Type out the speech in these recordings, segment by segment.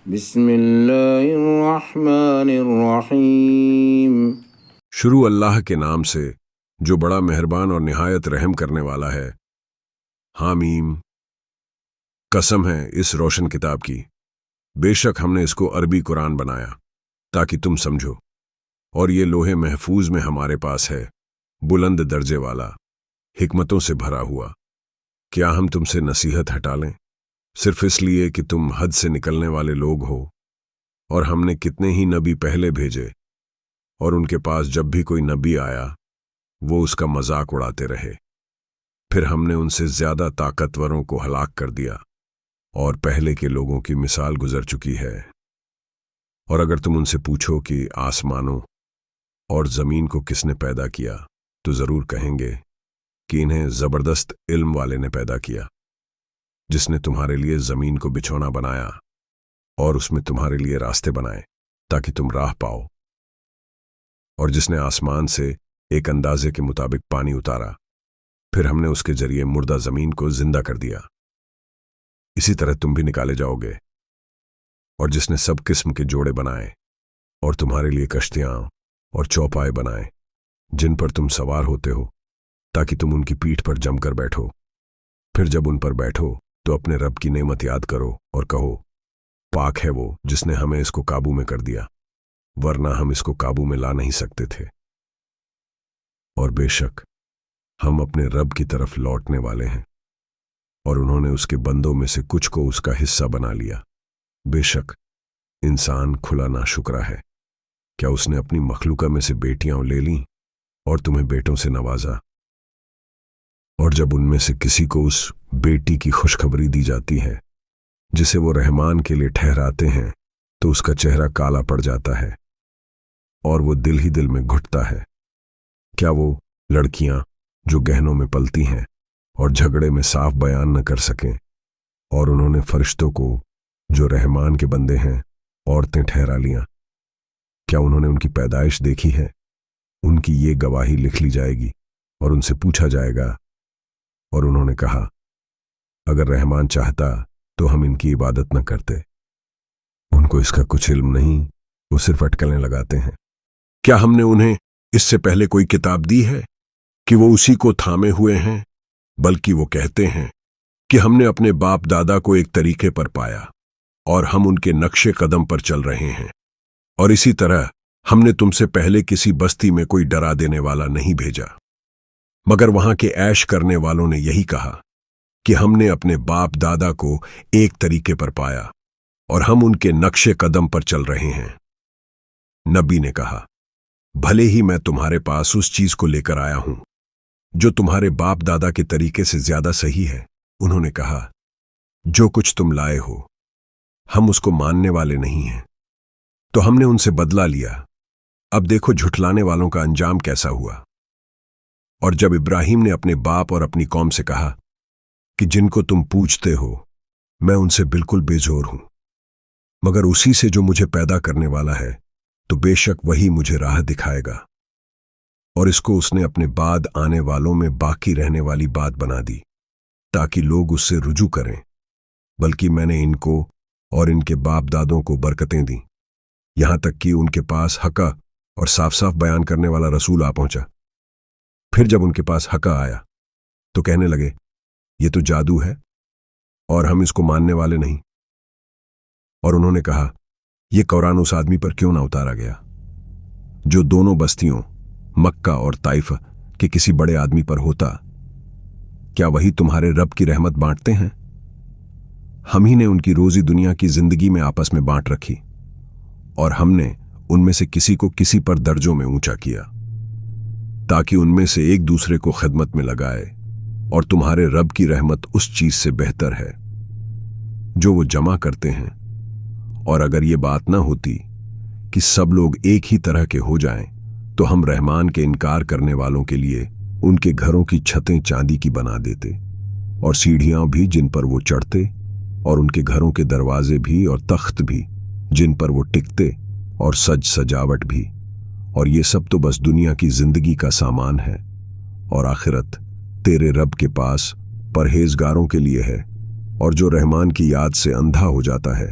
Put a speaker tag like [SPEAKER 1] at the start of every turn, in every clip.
[SPEAKER 1] بسم اللہ الرحمن الرحیم۔
[SPEAKER 2] شروع اللہ کے نام سے جو بڑا مہربان اور نہایت رحم کرنے والا ہے۔ حامیم۔ قسم ہے اس روشن کتاب کی، بے شک ہم نے اس کو عربی قرآن بنایا تاکہ تم سمجھو، اور یہ لوح محفوظ میں ہمارے پاس ہے، بلند درجے والا، حکمتوں سے بھرا ہوا۔ کیا ہم تم سے نصیحت ہٹا لیں صرف اس لیے کہ تم حد سے نکلنے والے لوگ ہو؟ اور ہم نے کتنے ہی نبی پہلے بھیجے، اور ان کے پاس جب بھی کوئی نبی آیا وہ اس کا مذاق اڑاتے رہے۔ پھر ہم نے ان سے زیادہ طاقتوروں کو ہلاک کر دیا، اور پہلے کے لوگوں کی مثال گزر چکی ہے۔ اور اگر تم ان سے پوچھو کہ آسمانوں اور زمین کو کس نے پیدا کیا، تو ضرور کہیں گے کہ انہیں زبردست علم والے نے پیدا کیا، جس نے تمہارے لیے زمین کو بچھونا بنایا اور اس میں تمہارے لیے راستے بنائے تاکہ تم راہ پاؤ، اور جس نے آسمان سے ایک اندازے کے مطابق پانی اتارا، پھر ہم نے اس کے ذریعے مردہ زمین کو زندہ کر دیا۔ اسی طرح تم بھی نکالے جاؤ گے۔ اور جس نے سب قسم کے جوڑے بنائے اور تمہارے لیے کشتیاں اور چوپائے بنائے جن پر تم سوار ہوتے ہو تاکہ تم ان کی پیٹھ پر جم کر بیٹھو، پھر جب ان پر بیٹھو تو اپنے رب کی نعمت یاد کرو اور کہو، پاک ہے وہ جس نے ہمیں اس کو قابو میں کر دیا، ورنہ ہم اس کو قابو میں لا نہیں سکتے تھے۔ اور بے شک ہم اپنے رب کی طرف لوٹنے والے ہیں، اور انہوں نے اس کے بندوں میں سے کچھ کو اس کا حصہ بنا لیا۔ بے شک انسان کھلا ناشکرا ہے۔ کیا اس نے اپنی مخلوقہ میں سے بیٹیاں لے لیں اور تمہیں بیٹوں سے نوازا؟ اور جب ان میں سے کسی کو اس بیٹی کی خوشخبری دی جاتی ہے جسے وہ رحمان کے لیے ٹھہراتے ہیں، تو اس کا چہرہ کالا پڑ جاتا ہے اور وہ دل ہی دل میں گھٹتا ہے۔ کیا وہ لڑکیاں جو گہنوں میں پلتی ہیں اور جھگڑے میں صاف بیان نہ کر سکیں، اور انہوں نے فرشتوں کو جو رحمان کے بندے ہیں عورتیں ٹھہرا لیاں؟ کیا انہوں نے ان کی پیدائش دیکھی ہے؟ ان کی یہ گواہی لکھ لی جائے گی اور ان سے پوچھا جائے گا۔ اور انہوں نے کہا، اگر رحمان چاہتا تو ہم ان کی عبادت نہ کرتے۔ ان کو اس کا کچھ علم نہیں، وہ صرف اٹکلیں لگاتے ہیں۔ کیا ہم نے انہیں اس سے پہلے کوئی کتاب دی ہے کہ وہ اسی کو تھامے ہوئے ہیں؟ بلکہ وہ کہتے ہیں کہ ہم نے اپنے باپ دادا کو ایک طریقے پر پایا اور ہم ان کے نقش قدم پر چل رہے ہیں۔ اور اسی طرح ہم نے تم سے پہلے کسی بستی میں کوئی ڈرا دینے والا نہیں بھیجا، مگر وہاں کے عیش کرنے والوں نے یہی کہا کہ ہم نے اپنے باپ دادا کو ایک طریقے پر پایا اور ہم ان کے نقش قدم پر چل رہے ہیں۔ نبی نے کہا، بھلے ہی میں تمہارے پاس اس چیز کو لے کر آیا ہوں جو تمہارے باپ دادا کے طریقے سے زیادہ صحیح ہے۔ انہوں نے کہا، جو کچھ تم لائے ہو ہم اس کو ماننے والے نہیں ہیں۔ تو ہم نے ان سے بدلہ لیا۔ اب دیکھو جھٹلانے والوں کا انجام کیسا ہوا۔ اور جب ابراہیم نے اپنے باپ اور اپنی قوم سے کہا کہ جن کو تم پوجتے ہو میں ان سے بالکل بے زور ہوں، مگر اسی سے جو مجھے پیدا کرنے والا ہے، تو بے شک وہی مجھے راہ دکھائے گا۔ اور اس کو اس نے اپنے بعد آنے والوں میں باقی رہنے والی بات بنا دی تاکہ لوگ اس سے رجوع کریں، بلکہ میں نے ان کو اور ان کے باپ دادوں کو برکتیں دیں، یہاں تک کہ ان کے پاس حقہ اور صاف صاف بیان کرنے والا رسول آ پہنچا۔ پھر جب ان کے پاس حقہ آیا تو کہنے لگے، یہ تو جادو ہے اور ہم اس کو ماننے والے نہیں۔ اور انہوں نے کہا، یہ قرآن اس آدمی پر کیوں نہ اتارا گیا جو دونوں بستیوں مکہ اور طائف کے کسی بڑے آدمی پر ہوتا؟ کیا وہی تمہارے رب کی رحمت بانٹتے ہیں؟ ہم ہی نے ان کی روزی دنیا کی زندگی میں آپس میں بانٹ رکھی، اور ہم نے ان میں سے کسی کو کسی پر درجوں میں اونچا کیا تاکہ ان میں سے ایک دوسرے کو خدمت میں لگائے، اور تمہارے رب کی رحمت اس چیز سے بہتر ہے جو وہ جمع کرتے ہیں۔ اور اگر یہ بات نہ ہوتی کہ سب لوگ ایک ہی طرح کے ہو جائیں، تو ہم رحمان کے انکار کرنے والوں کے لیے ان کے گھروں کی چھتیں چاندی کی بنا دیتے، اور سیڑھیاں بھی جن پر وہ چڑھتے، اور ان کے گھروں کے دروازے بھی اور تخت بھی جن پر وہ ٹکتے، اور سج سجاوٹ بھی۔ اور یہ سب تو بس دنیا کی زندگی کا سامان ہے، اور آخرت تیرے رب کے پاس پرہیزگاروں کے لیے ہے۔ اور جو رحمان کی یاد سے اندھا ہو جاتا ہے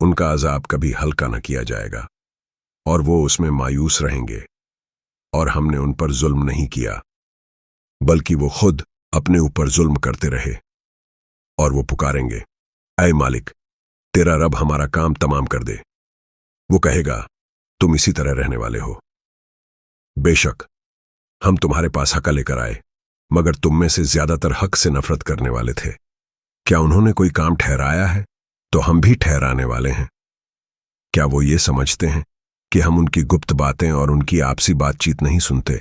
[SPEAKER 2] ان کا عذاب کبھی ہلکا نہ کیا جائے گا اور وہ اس میں مایوس رہیں گے۔ اور ہم نے ان پر ظلم نہیں کیا بلکہ وہ خود اپنے اوپر ظلم کرتے رہے۔ اور وہ پکاریں گے، اے مالک، تیرا رب ہمارا کام تمام کر دے۔ وہ کہے گا، تم اسی طرح رہنے والے ہو۔ بے شک ہم تمہارے پاس حق لے کر آئے، مگر تم میں سے زیادہ تر حق سے نفرت کرنے والے تھے۔ کیا انہوں نے کوئی کام ٹھہرایا ہے تو ہم بھی ٹھہرانے والے ہیں۔ کیا وہ یہ سمجھتے ہیں کہ ہم ان کی گپت باتیں اور ان کی آپسی بات چیت نہیں سنتے؟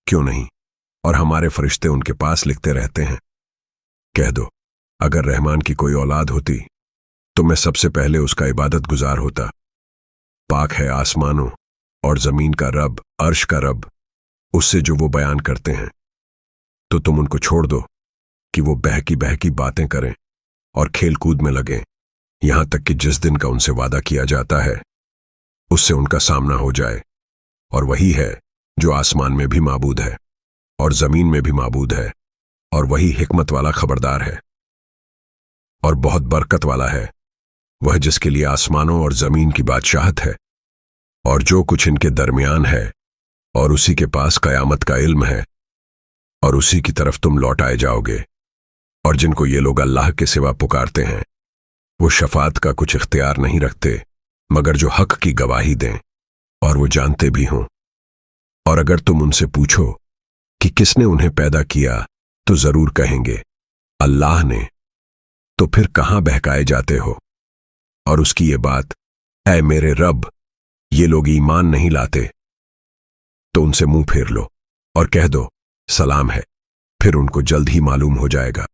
[SPEAKER 2] کیوں نہیں؟ اور ہمارے فرشتے ان کے پاس لکھتے رہتے ہیں۔ کہہ دو، اگر رحمان کی کوئی اولاد ہوتی تو میں سب سے پہلے اس کا عبادت گزار ہوتا۔ پاک ہے آسمانوں اور زمین کا رب، عرش کا رب، اس سے جو وہ بیان کرتے ہیں۔ تو تم ان کو چھوڑ دو کہ وہ بہکی باتیں کریں اور کھیل کود میں لگیں، یہاں تک کہ جس دن کا ان سے وعدہ کیا جاتا ہے اس سے ان کا سامنا ہو جائے۔ اور وہی ہے جو آسمان میں بھی معبود ہے اور زمین میں بھی معبود ہے، اور وہی حکمت والا خبردار ہے اور بہت برکت والا ہے، وہ جس کے لیے آسمانوں اور زمین کی بادشاہت ہے اور جو کچھ ان کے درمیان ہے، اور اسی کے پاس قیامت کا علم ہے، اور اسی کی طرف تم لوٹائے جاؤ گے۔ اور جن کو یہ لوگ اللہ کے سوا پکارتے ہیں وہ شفاعت کا کچھ اختیار نہیں رکھتے مگر جو حق کی گواہی دیں اور وہ جانتے بھی ہوں۔ اور اگر تم ان سے پوچھو کہ کس نے انہیں پیدا کیا تو ضرور کہیں گے، اللہ نے۔ تو پھر کہاں بہکائے جاتے ہو؟ اور اس کی یہ بات، اے میرے رب، یہ لوگ ایمان نہیں لاتے، تو ان سے منہ پھیر لو اور کہہ دو سلام ہے، پھر ان کو جلد ہی معلوم ہو جائے گا۔